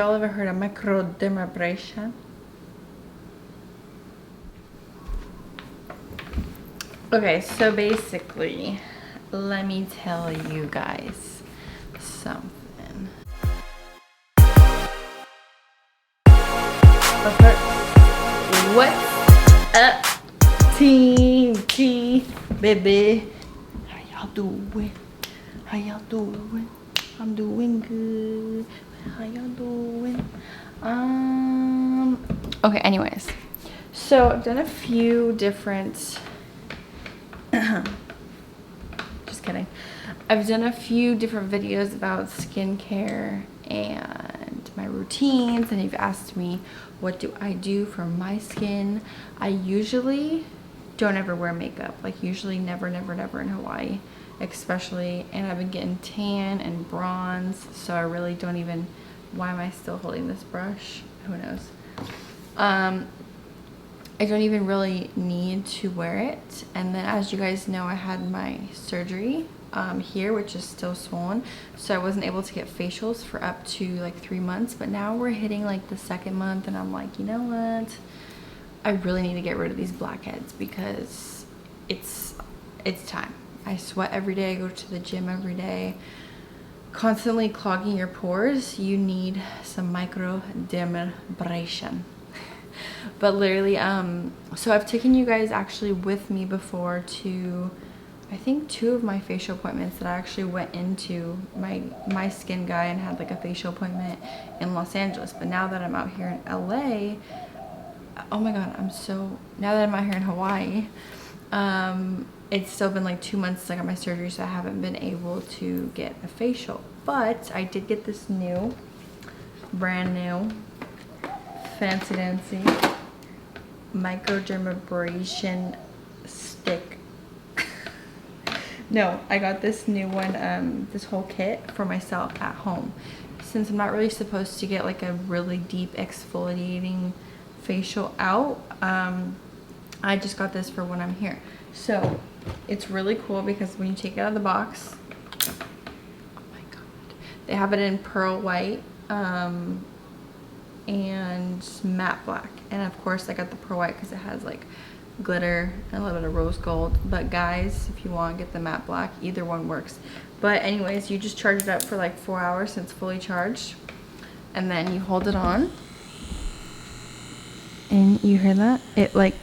y'all ever heard of microdermabrasion? Okay, so basically, let me tell you guys something. Okay. What's up, Team T, baby? How y'all doing? How y'all doing? I'm doing good. How y'all doing? Okay, anyways. So I've done a few different just kidding. I've done a few different videos about skincare and my routines, and you've asked me what do I do for my skin. I usually don't ever wear makeup, like usually never in Hawaii, especially, and I've been getting tan and bronze, so I really don't even, why am I still holding this brush? Who knows? I don't even really need to wear it. And then, as you guys know, I had my surgery here, which is still swollen, so I wasn't able to get facials for up to like 3 months, but now we're hitting like the 2nd month, and I'm like, you know what, I really need to get rid of these blackheads because it's time. I sweat every day, I go to the gym every day, constantly clogging your pores. You need some microdermabrasion. But literally, so I've taken you guys actually with me before to, I think, 2 of my facial appointments that I actually went into my skin guy and had like a facial appointment in Los Angeles. But now that I'm out here in LA, oh my god, now that I'm out here in Hawaii, it's still been like 2 months since I got my surgery, so I haven't been able to get a facial. But I did get this brand new, fancy dancy microdermabrasion stick. No, I got this new one, this whole kit for myself at home. Since I'm not really supposed to get like a really deep exfoliating facial out, I just got this for when I'm here. So it's really cool because when you take it out of the box, oh my god, they have it in pearl white, and matte black, and of course I got the pearl white because it has like glitter and a little bit of rose gold. But guys, if you want to get the matte black, either one works. But anyways, you just charge it up for like 4 hours since it's fully charged, and then you hold it on, and you hear that? It like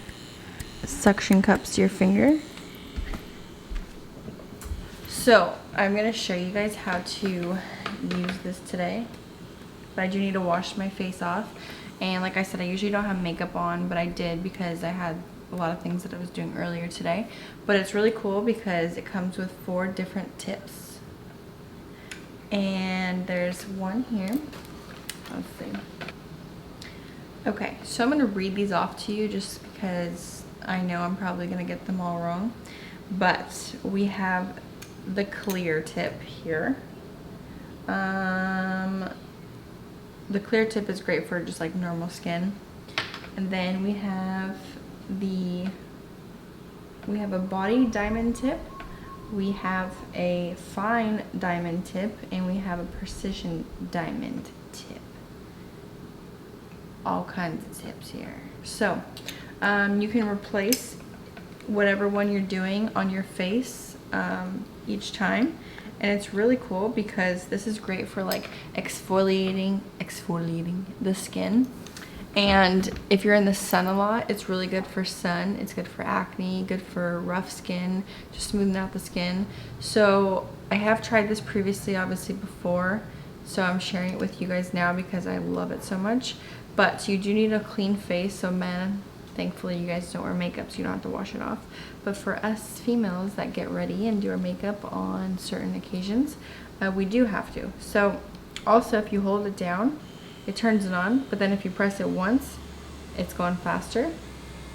suction cups to your finger. So I'm gonna show you guys how to use this today. But I do need to wash my face off, and like I said, I usually don't have makeup on, but I did because I had a lot of things that I was doing earlier today. But it's really cool because it comes with 4 different tips, and there's one here. Let's see. Okay, so I'm going to read these off to you just because I know I'm probably going to get them all wrong. But we have the clear tip here. The clear tip is great for just like normal skin. And then we have a body diamond tip, we have a fine diamond tip, and we have a precision diamond tip. All kinds of tips here. So you can replace whatever one you're doing on your face each time. And it's really cool because this is great for like exfoliating the skin. And if you're in the sun a lot, it's really good for sun. It's good for acne, good for rough skin, just smoothing out the skin. So I have tried this previously, obviously before, so I'm sharing it with you guys now because I love it so much. But you do need a clean face, so men, thankfully you guys don't wear makeup, so you don't have to wash it off. But for us females that get ready and do our makeup on certain occasions, we do have to. So also, if you hold it down, it turns it on, but then if you press it once, it's going faster,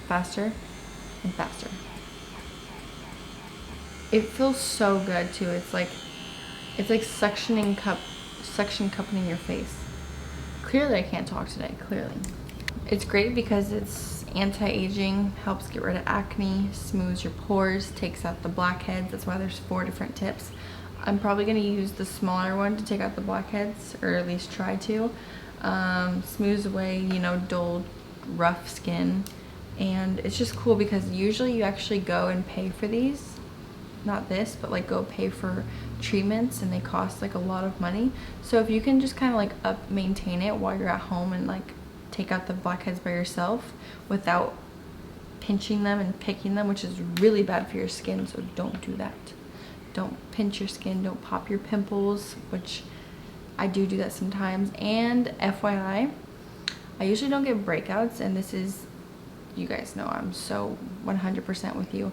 faster, and faster. It feels so good too. It's like suction cupping your face. Clearly I can't talk today, clearly. It's great because it's anti-aging, helps get rid of acne, smooths your pores, takes out the blackheads. That's why there's 4 different tips. I'm probably going to use the smaller one to take out the blackheads, or at least try to. smooths away, you know, dull, rough skin. And it's just cool because usually you actually go and pay for these, not this, but like go pay for treatments, and they cost like a lot of money. So if you can just kind of like maintain it while you're at home and like take out the blackheads by yourself without pinching them and picking them, which is really bad for your skin, so don't do that. Don't pinch your skin, don't pop your pimples, which I do that sometimes. And FYI, I usually don't get breakouts, and this is, you guys know I'm so 100% with you.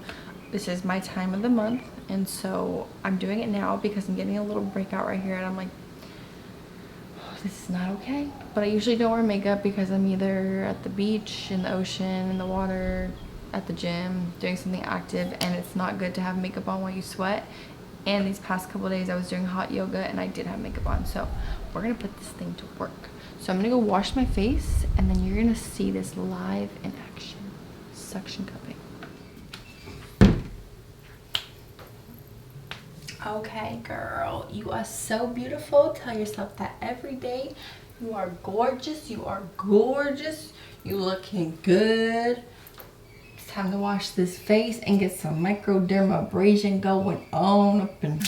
This is my time of the month, and so I'm doing it now because I'm getting a little breakout right here, and I'm like, oh, this is not okay. But I usually don't wear makeup because I'm either at the beach, in the ocean, in the water, at the gym, doing something active, and it's not good to have makeup on while you sweat. And these past couple of days I was doing hot yoga and I did have makeup on, so we're gonna put this thing to work. So I'm gonna go wash my face, and then you're gonna see this live in action. Suction cupping. Okay, girl, you are so beautiful. Tell yourself that every day. You are gorgeous. You are gorgeous. You looking good. It's time to wash this face and get some microdermabrasion going on up in.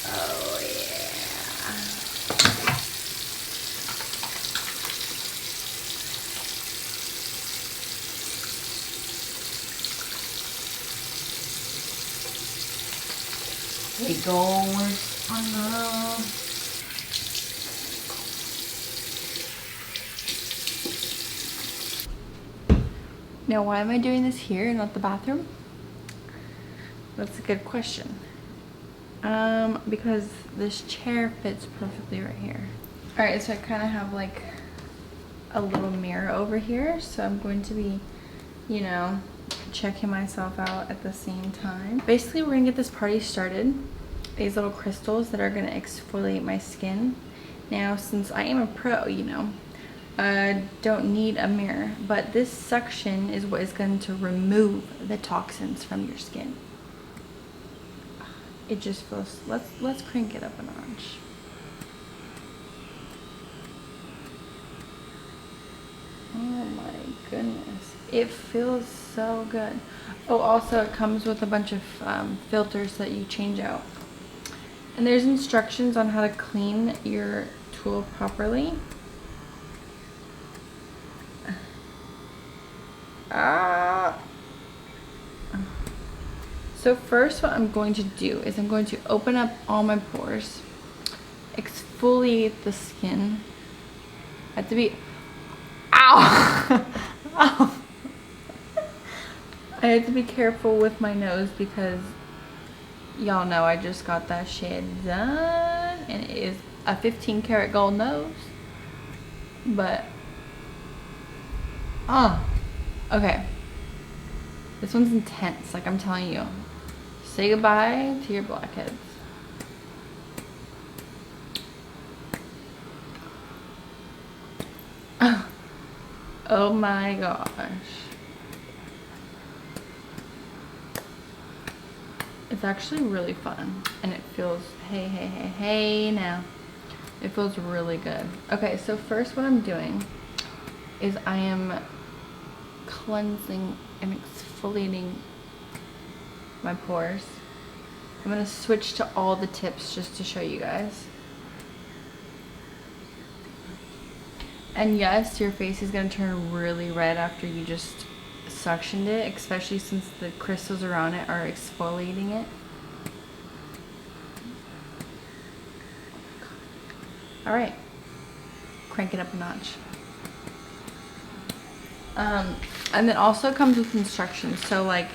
Oh yeah. It goes on the. Now, why am I doing this here and not the bathroom? That's a good question. Because this chair fits perfectly right here. All right, so I kind of have like a little mirror over here, so I'm going to be, you know, checking myself out at the same time. Basically, we're gonna get this party started. These little crystals that are gonna exfoliate my skin. Now, since I am a pro, you know, I don't need a mirror, but this suction is what is going to remove the toxins from your skin. It just feels, let's crank it up a notch. Oh my goodness, it feels so good. Oh, also it comes with a bunch of filters that you change out. And there's instructions on how to clean your tool properly. So first what I'm going to do is I'm going to open up all my pores, exfoliate the skin. I have to be, ow! Ow! I have to be careful with my nose because y'all know I just got that shit done, and it is a 15 karat gold nose. But okay, this one's intense, like I'm telling you. Say goodbye to your blackheads. Oh my gosh. It's actually really fun, and it feels, hey now. It feels really good. Okay, so first what I'm doing is I am cleansing and exfoliating my pores. I'm gonna switch to all the tips just to show you guys. And yes, your face is gonna turn really red after you just suctioned it, especially since the crystals around it are exfoliating it. All right, crank it up a notch. And then also comes with instructions. So like,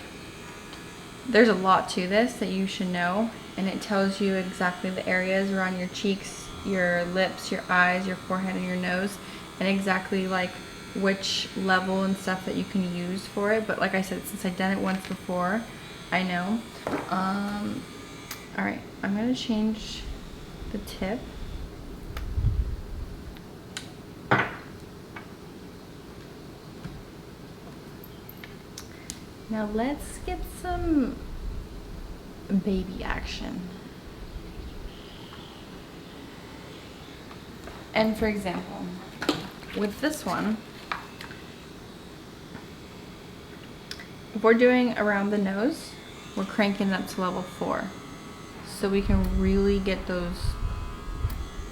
there's a lot to this that you should know, and it tells you exactly the areas around your cheeks, your lips, your eyes, your forehead, and your nose, and exactly like which level and stuff that you can use for it. But like I said, since I've done it once before, I know. All right, I'm gonna change the tip. Now let's get some baby action. And for example, with this one, if we're doing around the nose, we're cranking it up to level 4. So we can really get those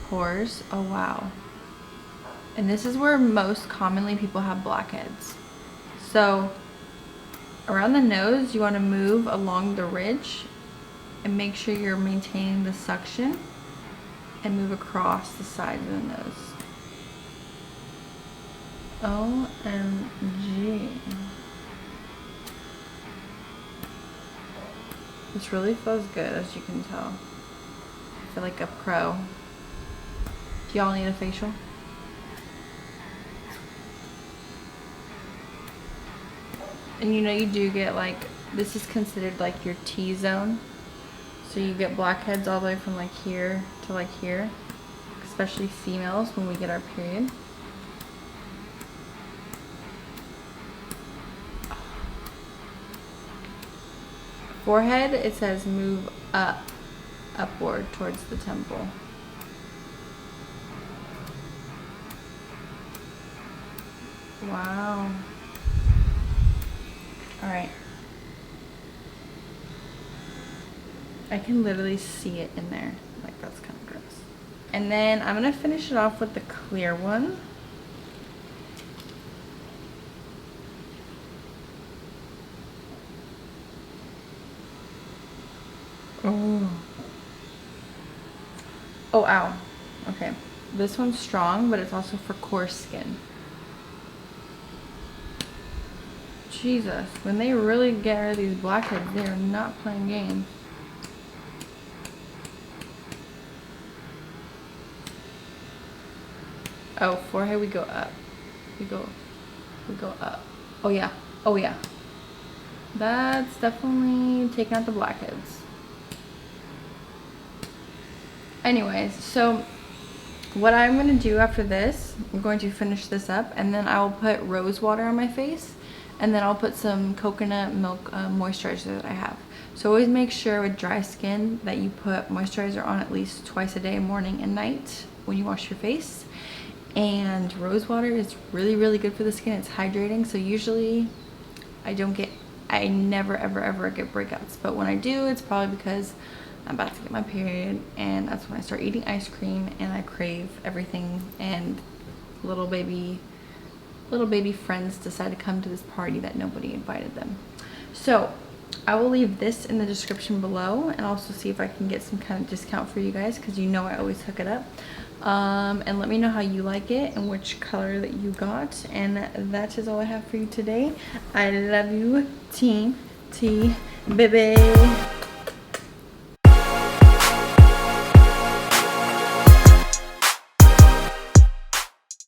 pores. Oh wow. And this is where most commonly people have blackheads. So around the nose, you want to move along the ridge and make sure you're maintaining the suction and move across the side of the nose. OMG. This really feels good, as you can tell. I feel like a pro. Do y'all need a facial? And you know, you do get like, this is considered like your T-zone. So you get blackheads all the way from like here to like here, especially females when we get our period. Forehead, it says move up, upward towards the temple. Wow. All right. I can literally see it in there. Like, that's kind of gross. And then I'm gonna finish it off with the clear one. Oh. Oh, ow. Okay. This one's strong, but it's also for coarse skin. Jesus. When they really get rid of these blackheads, they are not playing games. Oh, forehead, we go up. We go up. Oh yeah. Oh yeah. That's definitely taking out the blackheads. Anyways, so what I'm going to do after this, I'm going to finish this up, and then I will put rose water on my face, and then I'll put some coconut milk moisturizer that I have. So always make sure with dry skin that you put moisturizer on at least twice a day, morning and night, when you wash your face. And rose water is really, really good for the skin. It's hydrating. So usually I never ever get breakouts, but when I do, it's probably because I'm about to get my period, and that's when I start eating ice cream and I crave everything, and little baby friends decide to come to this party that nobody invited them. So I will leave this in the description below, and also see if I can get some kind of discount for you guys, because you know I always hook it up. And let me know how you like it and which color that you got. And that is all I have for you today. I love you, Team T, baby.